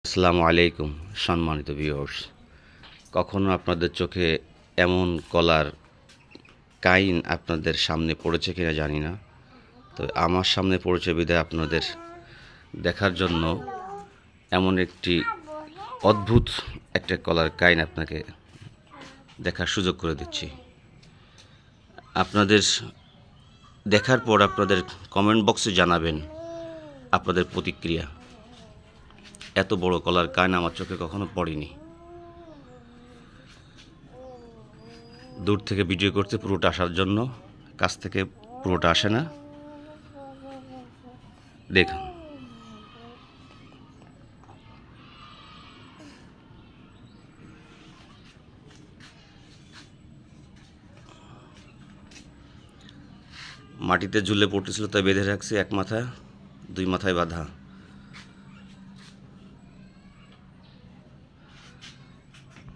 আসসালামু আলাইকুম সম্মানিত ভিউয়ার্স। কখনো আপনাদের চোখে এমন কলার কাইন আপনাদের সামনে পড়েছে কিনা জানি না, তো আমার সামনে পড়েছে বিধায় আপনাদের দেখার জন্য এমন একটি অদ্ভুত একটা কলার কাইন আপনাকে দেখার সুযোগ করে দিচ্ছি। আপনাদের দেখার পর আপনাদের কমেন্ট বক্সে জানাবেন আপনাদের প্রতিক্রিয়া। এত বড় কলার কাইন আমার চোখে কখনো পড়েনি। দূর থেকে ভিডিও করতে পুরোটা আসার জন্য, কাছ থেকে পুরোটা আসে না। দেখুন, মাটিতে ঝুলে পড়তেছিল, তাই বেঁধে রাখছি। এক মাথা, দুই মাথায় বাঁধা।